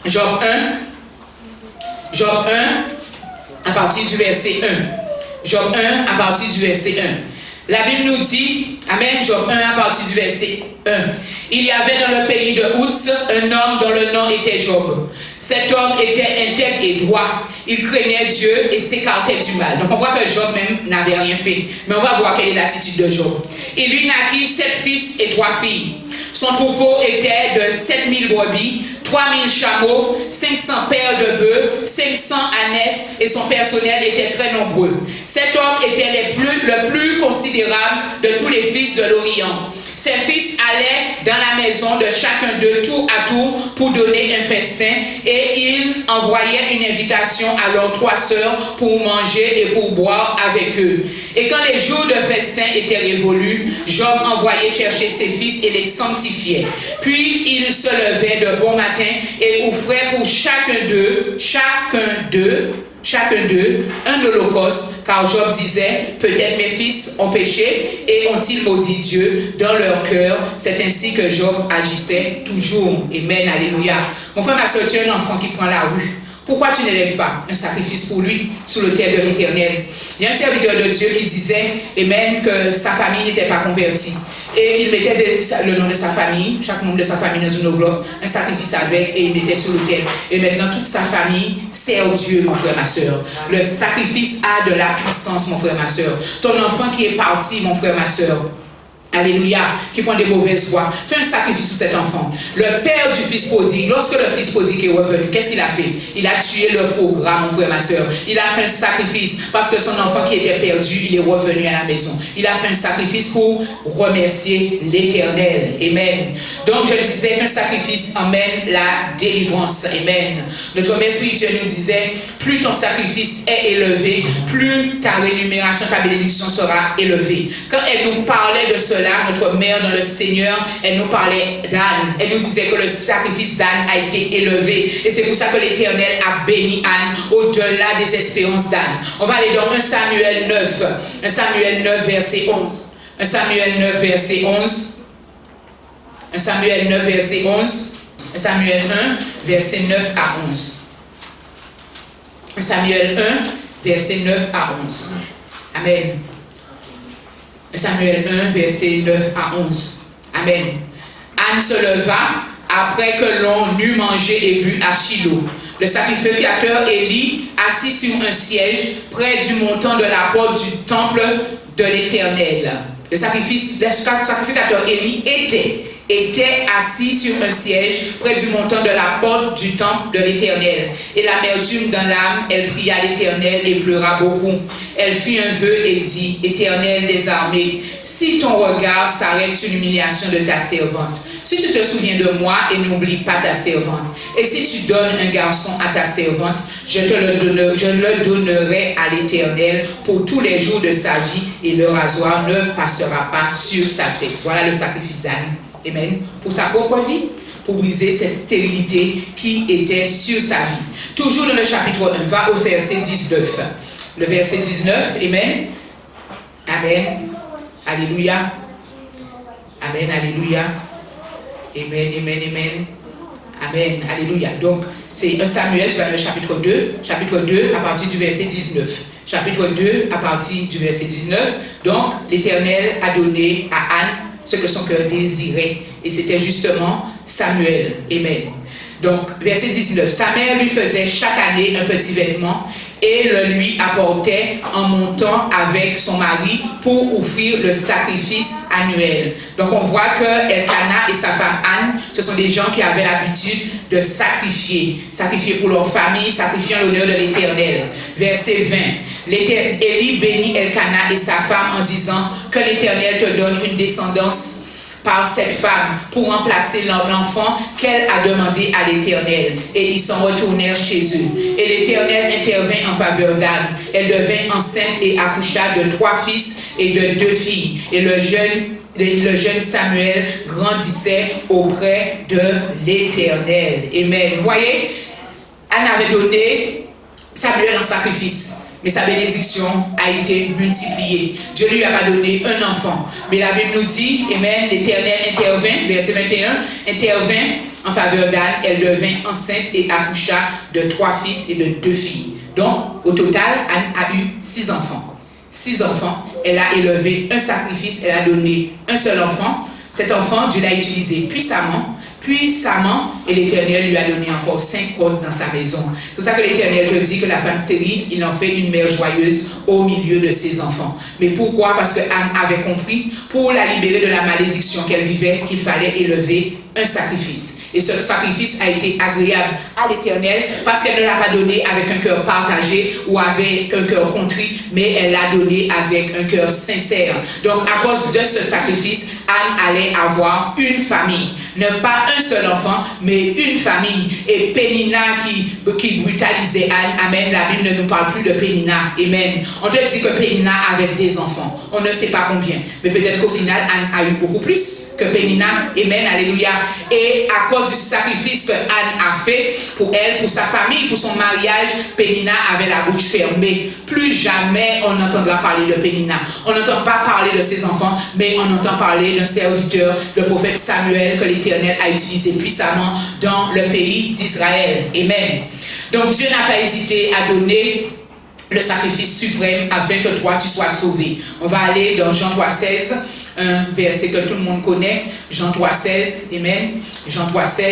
1. Job 1, à partir du verset 1. Job 1, à partir du verset 1. La Bible nous dit, amen, Job 1, à partir du verset 1. Il y avait dans le pays de Uz un homme dont le nom était Job. Cet homme était intègre et droit. Il craignait Dieu et s'écartait du mal. Donc on voit que Job même n'avait rien fait. Mais on va voir quelle est l'attitude de Job. Il lui naquit 7 fils et 3 filles. Son troupeau était de 7000 brebis, 3000 chameaux, 500 paires de bœufs, 500 ânesses et son personnel était très nombreux. Cet homme était le plus considérable de tous les fils de l'Orient. Ses fils allaient dans la maison de chacun d'eux tour à tour pour donner un festin et ils envoyaient une invitation à leurs 3 sœurs pour manger et pour boire avec eux. Et quand les jours de festin étaient révolus, Job envoyait chercher ses fils et les sanctifiait. Puis il se levait de bon matin et offrait pour chacun d'eux un holocauste, car Job disait, peut-être mes fils ont péché et ont-ils maudit Dieu dans leur cœur. C'est ainsi que Job agissait toujours. Amen, alléluia. Mon frère, ma soeur, tu es un enfant qui prend la rue. Pourquoi tu n'élèves pas un sacrifice pour lui sous l'autel de l'Éternel? Il y a un serviteur de Dieu qui disait, amen, que sa famille n'était pas convertie. Et il mettait le nom de sa famille, chaque membre de sa famille dans une enveloppe, un sacrifice avec, et il mettait sur l'autel. Et maintenant, toute sa famille sert Dieu, mon frère, ma soeur. Le sacrifice a de la puissance, mon frère, ma soeur. Ton enfant qui est parti, mon frère, ma soeur, alléluia, qui prend des mauvaises voies, fais un sacrifice sur cet enfant. Le père du fils prodigue, lorsque le fils prodigue est revenu, qu'est-ce qu'il a fait? Il a tué le faux gras, mon frère, ma soeur. Il a fait un sacrifice parce que son enfant qui était perdu, il est revenu à la maison. Il a fait un sacrifice pour remercier l'Éternel. Amen. Donc je disais qu'un sacrifice emmène la délivrance. Amen. Notre mère spirituelle nous disait, plus ton sacrifice est élevé, plus ta rémunération, ta bénédiction sera élevée. Quand elle nous parlait de cela, notre mère dans le Seigneur, elle nous parlait d'Anne. Elle nous disait que le sacrifice d'Anne a été élevé. Et c'est pour ça que l'Éternel a béni Anne au-delà des espérances d'Anne. On va aller dans 1 Samuel 9. 1 Samuel 9, verset 11. 1 Samuel 9, verset 11. 1 Samuel 9, verset 11. 1 Samuel 1, verset 9 à 11. 1 Samuel 1, verset 9 à 11. Amen. Samuel 1, verset 9 à 11. Amen. Anne se leva après que l'on eut mangé et bu à Shiloh. Le sacrificateur Élie, assis sur un siège près du montant de la porte du temple de l'Éternel. Le sacrificateur Élie était assis sur un siège près du montant de la porte du temple de l'Éternel. Et l'amertume dans l'âme, elle pria l'Éternel et pleura beaucoup. Elle fit un vœu et dit, Éternel des armées, si ton regard s'arrête sur l'humiliation de ta servante, si tu te souviens de moi et n'oublie pas ta servante, et si tu donnes un garçon à ta servante, je le donnerai à l'Éternel pour tous les jours de sa vie, et le rasoir ne passera pas sur sa tête. Voilà le sacrifice d'Anne. Amen. Pour sa propre vie, pour briser cette stérilité qui était sur sa vie. Toujours dans le chapitre 1, va au verset 19. Le verset 19, Amen. Amen. Alléluia. Amen, alléluia. Amen, amen, amen. Amen, alléluia. Donc, c'est 1 Samuel, c'est le chapitre 2. Chapitre 2 à partir du verset 19. Chapitre 2 à partir du verset 19. Donc, l'Éternel a donné à Anne ce que son cœur désirait. Et c'était justement Samuel. Amen. Donc, verset 19. Sa mère lui faisait chaque année un petit vêtement et le lui apportait en montant avec son mari pour offrir le sacrifice annuel. Donc, on voit que Elkana et sa femme Anne, ce sont des gens qui avaient l'habitude de sacrifier pour leur famille, sacrifiant l'honneur de l'Éternel. Verset 20. Élie bénit Elkana et sa femme en disant que l'Éternel te donne une descendance par cette femme pour remplacer l'enfant qu'elle a demandé à l'Éternel. Et ils s'en retournèrent chez eux. Et l'Éternel intervint en faveur d'Anne. Elle devint enceinte et accoucha de 3 fils et de 2 filles. Et le jeune Samuel grandissait auprès de l'Éternel. Amen. Vous voyez, Anne avait donné Samuel en sacrifice. Mais sa bénédiction a été multipliée. Dieu lui a pas donné un enfant. Mais la Bible nous dit, Amen, l'Éternel intervint, verset 21, intervint en faveur d'Anne. Elle devint enceinte et accoucha de 3 fils et de 2 filles. Donc, au total, Anne a eu 6 enfants. 6 enfants. Elle a élevé un sacrifice. Elle a donné un seul enfant. Cet enfant, Dieu l'a utilisé puissamment, et l'Éternel lui a donné encore 5 cordes dans sa maison. C'est pour ça que l'Éternel te dit que la femme stérile, il en fait une mère joyeuse au milieu de ses enfants. Mais pourquoi? Parce que Anne avait compris, pour la libérer de la malédiction qu'elle vivait, qu'il fallait élever un sacrifice. Et ce sacrifice a été agréable à l'Éternel parce qu'elle ne l'a pas donné avec un cœur partagé ou avec un cœur contrit, mais elle l'a donné avec un cœur sincère. Donc, à cause de ce sacrifice, Anne allait avoir une famille. Ne pas un seul enfant, mais une famille. Et Pénina qui brutalisait Anne, amen, la Bible ne nous parle plus de Pénina, amen. On te dit que Pénina avait des enfants. On ne sait pas combien. Mais peut-être qu'au final, Anne a eu beaucoup plus que Pénina, amen, alléluia. Et à cause du sacrifice que Anne a fait pour elle, pour sa famille, pour son mariage, Pénina avait la bouche fermée. Plus jamais on n'entendra parler de Pénina. On n'entend pas parler de ses enfants, mais on entend parler d'un serviteur, le prophète Samuel, que l'Éternel a utilisé puissamment dans le pays d'Israël. Amen. Donc Dieu n'a pas hésité à donner le sacrifice suprême afin que toi tu sois sauvé. On va aller dans Jean 3,16, un verset que tout le monde connaît. Jean 3,16, amen. Jean 3,16.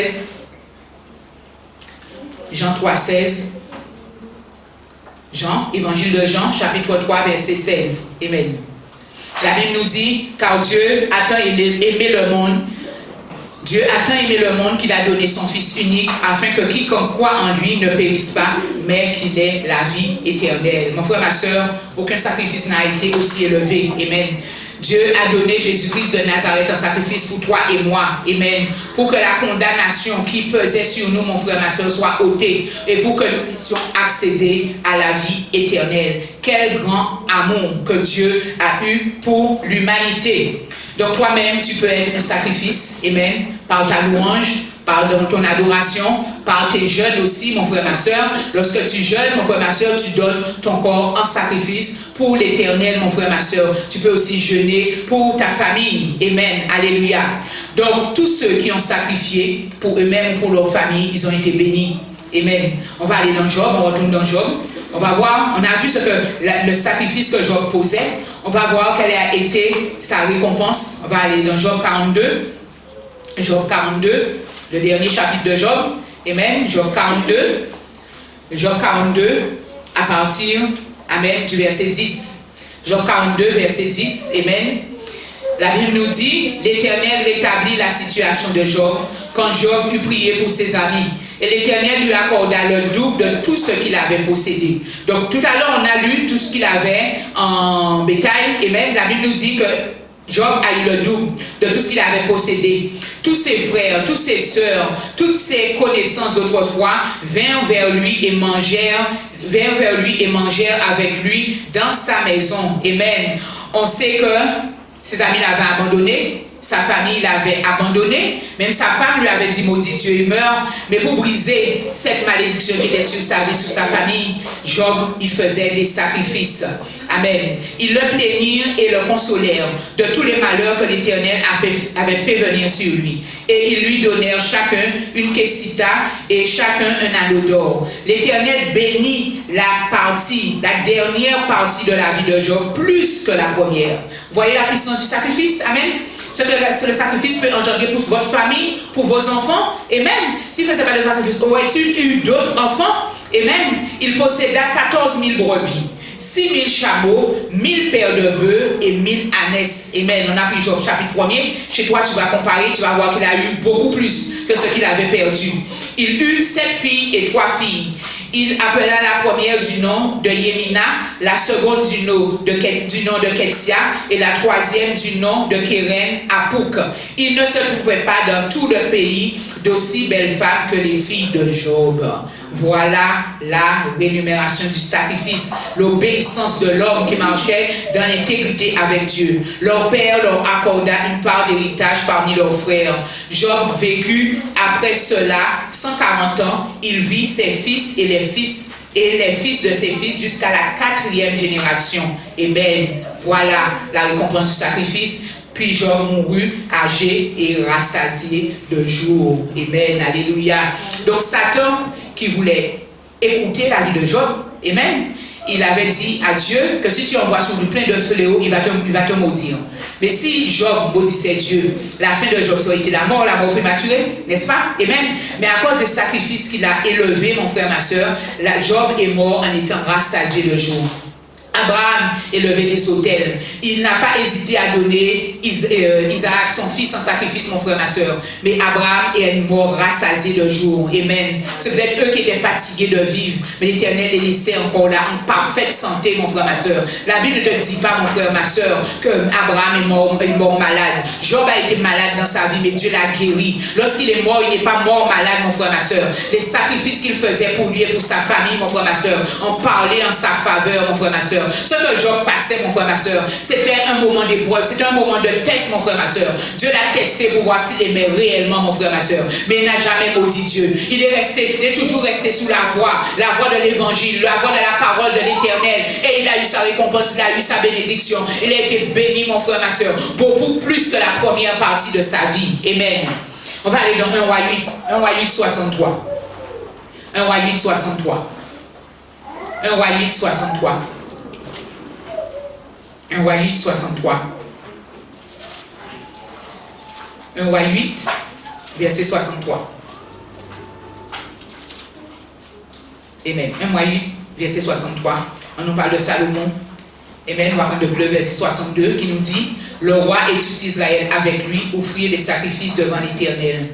Jean 3,16. Jean, évangile de Jean, chapitre 3, verset 16. Amen. La Bible nous dit, car Dieu a tant aimé le monde, Dieu a tant aimé le monde qu'il a donné son Fils unique afin que quiconque croit en lui ne périsse pas, mais qu'il ait la vie éternelle. Mon frère, ma soeur, aucun sacrifice n'a été aussi élevé. Amen. Dieu a donné Jésus-Christ de Nazareth en sacrifice pour toi et moi. Amen. Pour que la condamnation qui pesait sur nous, mon frère, ma soeur, soit ôtée. Et pour que nous puissions accéder à la vie éternelle. Quel grand amour que Dieu a eu pour l'humanité. Donc toi-même, tu peux être un sacrifice. Amen. Par ta louange, par ton adoration, par tes jeûnes aussi, mon frère, ma soeur. Lorsque tu jeûnes, mon frère, ma soeur, tu donnes ton corps en sacrifice pour l'éternel, mon frère, ma soeur. Tu peux aussi jeûner pour ta famille. Amen. Alléluia. Donc, tous ceux qui ont sacrifié pour eux-mêmes ou pour leur famille, ils ont été bénis. Amen. On va aller dans Job, on retourne dans Job. On va voir, on a vu ce que le sacrifice que Job posait. On va voir quelle a été sa récompense. On va aller dans Job 42. Job 42. Le dernier chapitre de Job. Amen. Job 42. Job 42, à partir, amen, du verset 10. Job 42, verset 10, amen. La Bible nous dit, l'Éternel rétablit la situation de Job quand Job eut prié pour ses amis. Et l'Éternel lui accorda le double de tout ce qu'il avait possédé. Donc tout à l'heure, on a lu tout ce qu'il avait en bétail. Et même la Bible nous dit que Job a eu le double de tout ce qu'il avait possédé. Tous ses frères, toutes ses sœurs, toutes ses connaissances d'autrefois vinrent vers lui et mangèrent avec lui dans sa maison. Amen. On sait que ses amis l'avaient abandonné, sa famille l'avait abandonné, même sa femme lui avait dit maudit Dieu et meurt. Mais pour briser cette malédiction qui était sur sa vie, sur sa famille, Job, il faisait des sacrifices. Amen. Ils le plaignirent et le consolèrent de tous les malheurs que l'Éternel avait fait venir sur lui. Et ils lui donnèrent chacun une kessita et chacun un anneau d'or. L'Éternel bénit la dernière partie de la vie de Job plus que la première. Voyez la puissance du sacrifice. Amen. Ce que le sacrifice peut engendrer pour votre famille, pour vos enfants. Et même, s'il ne faisait pas de sacrifice, aurait-il eu d'autres enfants? Et même, il posséda 14 000 brebis, 6 000 chameaux, 1000 paires de bœufs et 1000 ânesses. Amen. On a pris Job chapitre 1er. Chez toi, tu vas comparer, tu vas voir qu'il a eu beaucoup plus que ce qu'il avait perdu. Il eut 7 filles et 3 filles. Il appela la première du nom de Yémina, la seconde du nom de Ketsia et la troisième du nom de Kéren Apouk. Il ne se trouvait pas dans tout le pays d'aussi belles femmes que les filles de Job. Voilà la rémunération du sacrifice, l'obéissance de l'homme qui marchait dans l'intégrité avec Dieu. Leur père leur accorda une part d'héritage parmi leurs frères. Job vécut après cela 140 ans. Il vit ses fils et les fils de ses fils jusqu'à la 4e génération. Amen. Voilà la récompense du sacrifice. Puis Job mourut âgé et rassasié de jours. Amen. Alléluia. Donc Satan, qui voulait écouter la vie de Job, amen, il avait dit à Dieu que si tu envoies sur lui plein de fléaux, il va te maudire. Mais si Job maudissait Dieu, la fin de Job, ça aurait été la mort prématurée, n'est-ce pas? Amen. Mais à cause des sacrifices qu'il a élevés, mon frère, ma soeur, Job est mort en étant rassasié de jour. Abraham élevait des autels. Il n'a pas hésité à donner Isaac, son fils, en sacrifice, mon frère, ma soeur. Mais Abraham est mort rassasié de jour. Amen. C'est peut-être eux qui étaient fatigués de vivre, mais l'Éternel les laissait encore là en parfaite santé, mon frère, ma soeur. La Bible ne te dit pas, mon frère, ma soeur, que Abraham est mort malade. Job a été malade dans sa vie, mais Dieu l'a guéri. Lorsqu'il est mort, il n'est pas mort malade, mon frère, ma soeur. Les sacrifices qu'il faisait pour lui et pour sa famille, mon frère, ma soeur, ont parlé en sa faveur, mon frère, ma soeur. Ce que Job passait, mon frère, ma soeur, c'était un moment d'épreuve, c'était un moment de test, mon frère, ma soeur. Dieu l'a testé pour voir s'il aimait réellement, mon frère, ma soeur. Mais il n'a jamais maudit Dieu. Il est toujours resté sous la voie de l'évangile, la voie de la parole de l'Éternel. Et il a eu sa récompense, il a eu sa bénédiction. Il a été béni, mon frère, ma soeur, beaucoup plus que la première partie de sa vie. Amen. On va aller dans 1 Roi 8, 1 Roi 8, 63. 1 Roi 8, 63. 1 Roi 8, 63. 1 Roi 8, 63. 1 Roi 8, verset 63. Amen. 1 Roi 8, verset 63. On nous parle de Salomon. Amen. On va prendre le verset 62 qui nous dit: le roi et tout Israël avec lui offrirent des sacrifices devant l'Éternel.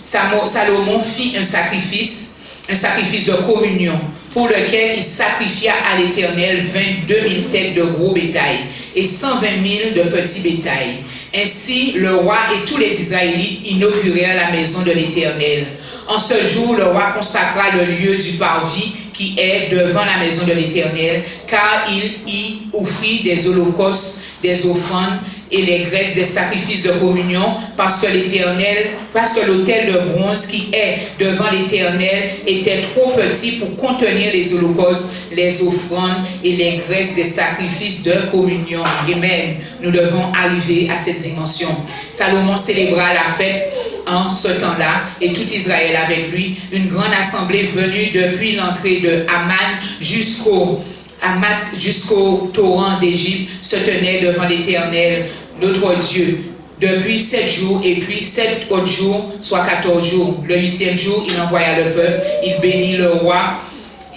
Salomon fit un sacrifice de communion, pour lequel il sacrifia à l'Éternel 22 000 têtes de gros bétail et 120 000 de petits bétail. Ainsi, le roi et tous les Israélites inaugurèrent la maison de l'Éternel. En ce jour, le roi consacra le lieu du parvis qui est devant la maison de l'Éternel, car il y offrit des holocaustes, des offrandes et les graisses des sacrifices de communion, parce que l'autel de bronze qui est devant l'Éternel était trop petit pour contenir les holocaustes, les offrandes et les graisses des sacrifices de communion. Amen. Nous devons arriver à cette dimension. Salomon célébra la fête en ce temps-là, et tout Israël avec lui, une grande assemblée venue depuis l'entrée de Amman jusqu'au torrent d'Égypte se tenait devant l'Éternel, notre Dieu, depuis 7 jours, et puis 7 autres jours, soit 14 jours. Le 8e jour, il envoya le peuple, il bénit le roi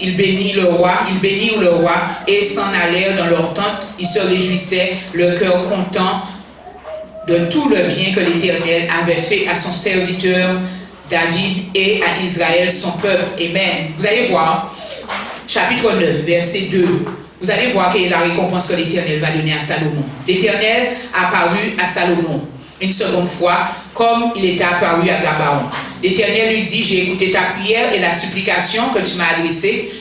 ils bénirent le roi et s'en allèrent dans leur tente. Ils se réjouissaient, le cœur content de tout le bien que l'Éternel avait fait à son serviteur David et à Israël, son peuple. Amen. Vous allez voir, chapitre 9, verset 2. Vous allez voir quelle est la récompense que l'Éternel va donner à Salomon. L'Éternel apparut à Salomon une seconde fois, comme il était apparu à Gabaon. L'Éternel lui dit, j'ai écouté ta prière et la supplication que tu m'as adressée.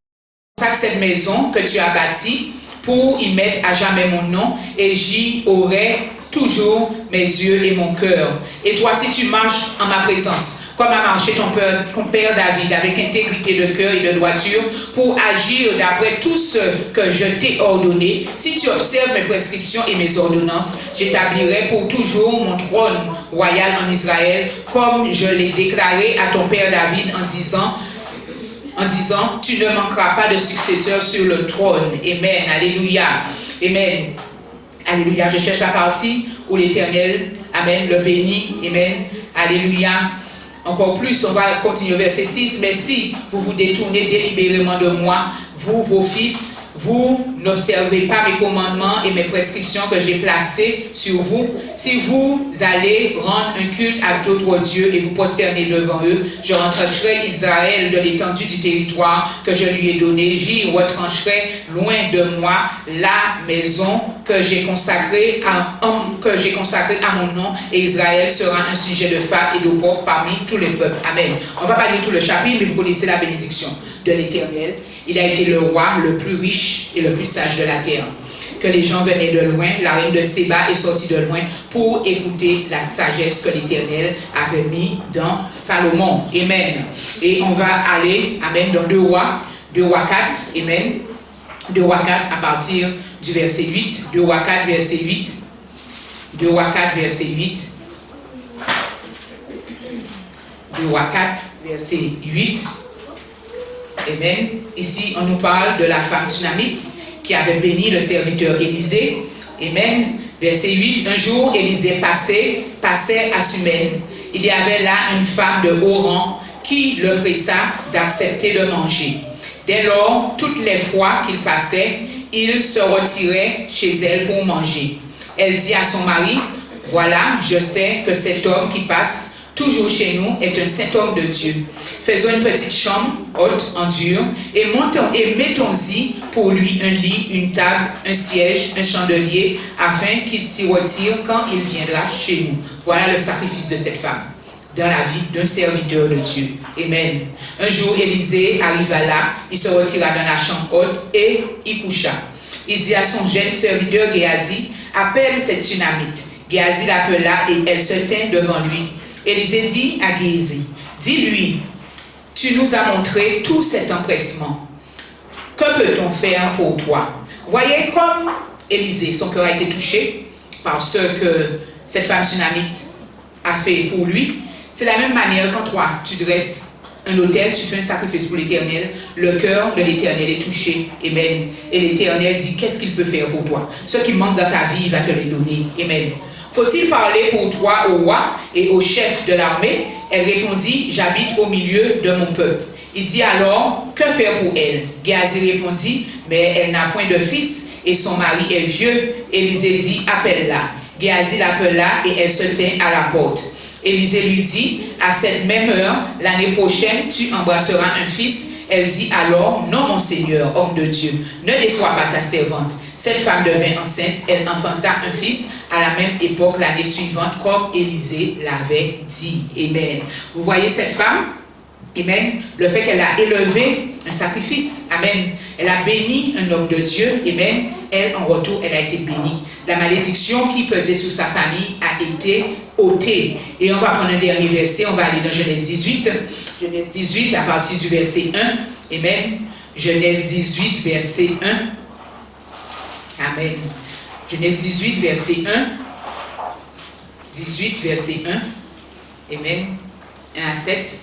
Consacre cette maison que tu as bâtie pour y mettre à jamais mon nom, et j'y aurai toujours mes yeux et mon cœur. Et toi, si tu marches en ma présence, comme a marché ton père David, avec intégrité de cœur et de droiture, pour agir d'après tout ce que je t'ai ordonné, si tu observes mes prescriptions et mes ordonnances, j'établirai pour toujours mon trône royal en Israël, comme je l'ai déclaré à ton père David en disant, tu ne manqueras pas de successeur sur le trône. Amen. Alléluia. Amen. Alléluia. Je cherche la partie où l'Éternel, amen, le bénit. Amen. Alléluia. Encore plus, on va continuer au verset 6. Mais si vous vous détournez délibérément de moi, vous, vos fils, vous n'observez pas mes commandements et mes prescriptions que j'ai placées sur vous, si vous allez rendre un culte à d'autres dieux et vous prosterner devant eux, je retrancherai Israël de l'étendue du territoire que je lui ai donné. J'y retrancherai loin de moi la maison que j'ai consacrée à mon nom, et Israël sera un sujet de fable et de porc parmi tous les peuples. Amen. On ne va pas lire tout le chapitre, mais vous connaissez la bénédiction de l'Éternel. Il a été le roi le plus riche et le plus sage de la terre. Que les gens venaient de loin, la reine de Séba est sortie de loin pour écouter la sagesse que l'Éternel avait mis dans Salomon. Amen. Et on va aller, amen, dans 2 Rois 4, amen. 2 Rois 4 à partir du verset 8. 2 Rois 4, verset 8. 2 Rois 4, verset 8. 2 Rois 4, verset 8. Amen. Ici, on nous parle de la femme tsunamite qui avait béni le serviteur Élisée. Amen. Verset 8. Un jour, Élisée passait à Sunem. Il y avait là une femme de haut rang qui le pressa d'accepter de manger. Dès lors, toutes les fois qu'il passait, il se retirait chez elle pour manger. Elle dit à son mari, « Voilà, je sais que cet homme qui passe toujours chez nous est un saint homme de Dieu. Faisons une petite chambre haute en dur et mettons-y pour lui un lit, une table, un siège, un chandelier, afin qu'il s'y retire quand il viendra chez nous. » Voilà le sacrifice de cette femme dans la vie d'un serviteur de Dieu. Amen. Un jour, Élisée arriva là, il se retira dans la chambre haute et y coucha. Il dit à son jeune serviteur Géasi, « Appelle cette Tsunamite. » Géasi l'appela et elle se tint devant lui. Élisée dit à Géasi, « Dis-lui, tu nous as montré tout cet empressement. Que peut-on faire pour toi? » Voyez comme Élisée, son cœur a été touché par ce que cette femme tsunamite a fait pour lui. C'est la même manière quand toi, tu dresses un autel, tu fais un sacrifice pour l'Éternel, le cœur de l'Éternel est touché. Amen. Et l'Éternel dit, qu'est-ce qu'il peut faire pour toi? Ce qui manque dans ta vie, il va te le donner. Amen. Faut-il parler pour toi au roi et au chef de l'armée? Elle répondit, j'habite au milieu de mon peuple. Il dit alors, que faire pour elle? Géasi répondit, mais elle n'a point de fils et son mari est vieux. Élisée dit, appelle-la. Géasi l'appela et elle se tint à la porte. Élisée lui dit, à cette même heure, l'année prochaine, tu embrasseras un fils. Elle dit alors, non mon Seigneur, homme de Dieu, ne déçois pas ta servante. Cette femme devint enceinte, elle enfanta un fils à la même époque, l'année suivante, comme Élisée l'avait dit. Amen. Vous voyez cette femme? Amen. Le fait qu'elle a élevé un sacrifice. Amen. Elle a béni un homme de Dieu. Amen. Elle, en retour, elle a été bénie. La malédiction qui pesait sur sa famille a été ôtée. Et on va prendre un dernier verset. On va aller dans Genèse 18. Genèse 18 à partir du verset 1. Amen. Genèse 18, verset 1. Amen. Genèse 18, verset 1. 18, verset 1. Amen. 1 à 7.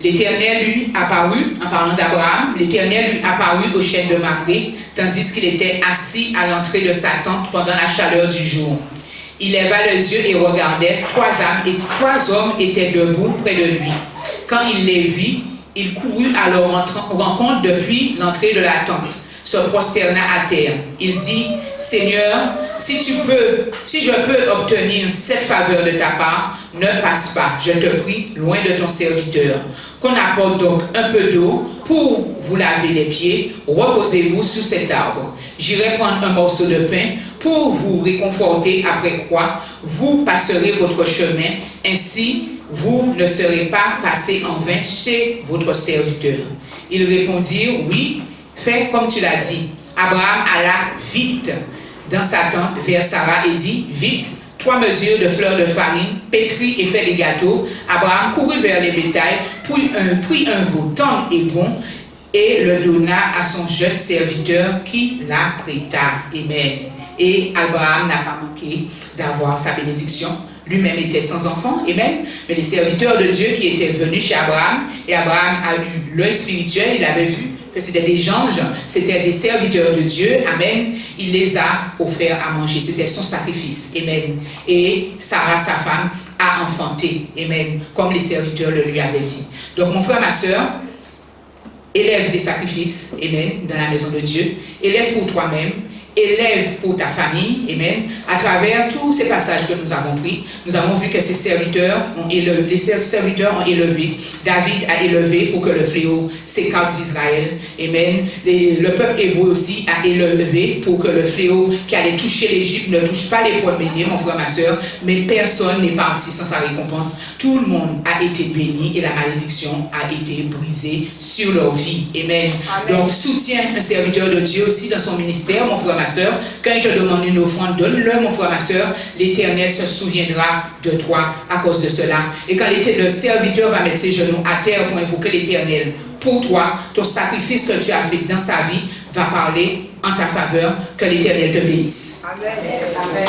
L'Éternel lui apparut, en parlant d'Abraham, l'Éternel lui apparut au chêne de Mamré, tandis qu'il était assis à l'entrée de sa tente pendant la chaleur du jour. Il leva les yeux et regardait, 3 hommes étaient debout près de lui. Quand il les vit, Il courut à leur rencontre depuis l'entrée de la tente, se prosterna à terre. Il dit, Seigneur, si je peux obtenir cette faveur de ta part, ne passe pas, je te prie, loin de ton serviteur. Qu'on apporte donc un peu d'eau pour vous laver les pieds, reposez-vous sous cet arbre. J'irai prendre un morceau de pain pour vous réconforter, après quoi vous passerez votre chemin, ainsi vous ne serez pas passé en vain chez votre serviteur. Ils répondirent, oui, fais comme tu l'as dit. Abraham alla vite dans sa tente vers Sarah et dit, vite, 3 mesures de fleurs de farine, pétris et fait des gâteaux. Abraham courut vers les bétails, prit un veau tendre et bon, et le donna à son jeune serviteur qui l'apprêta. Amen. Et Abraham n'a pas manqué d'avoir sa bénédiction. Lui-même était sans enfant, amen. Mais les serviteurs de Dieu qui étaient venus chez Abraham, et Abraham a eu l'œil spirituel, il avait vu que c'était des anges, c'était des serviteurs de Dieu, amen. Il les a offerts à manger, c'était son sacrifice, amen. Et Sarah, sa femme, a enfanté, amen, comme les serviteurs le lui avaient dit. Donc mon frère, ma soeur, élève des sacrifices, amen, dans la maison de Dieu, élève pour toi-même, élève pour ta famille, amen. À travers tous ces passages que nous avons pris, nous avons vu que les serviteurs ont élevé, David a élevé pour que le fléau s'écarte d'Israël, amen. Le peuple hébreu aussi a élevé pour que le fléau qui allait toucher l'Égypte ne touche pas les premiers-nés, mon frère, ma soeur, mais personne n'est parti sans sa récompense. Tout le monde a été béni et la malédiction a été brisée sur leur vie, amen. Donc soutiens un serviteur de Dieu aussi dans son ministère, mon frère, ma soeur. Quand il te demande une offrande, donne-le, mon frère, ma soeur. L'Éternel se souviendra de toi à cause de cela. Et quand le serviteur va mettre ses genoux à terre pour invoquer l'Éternel pour toi, ton sacrifice que tu as fait dans sa vie va parler en ta faveur. Que l'Éternel te bénisse. Amen. Amen.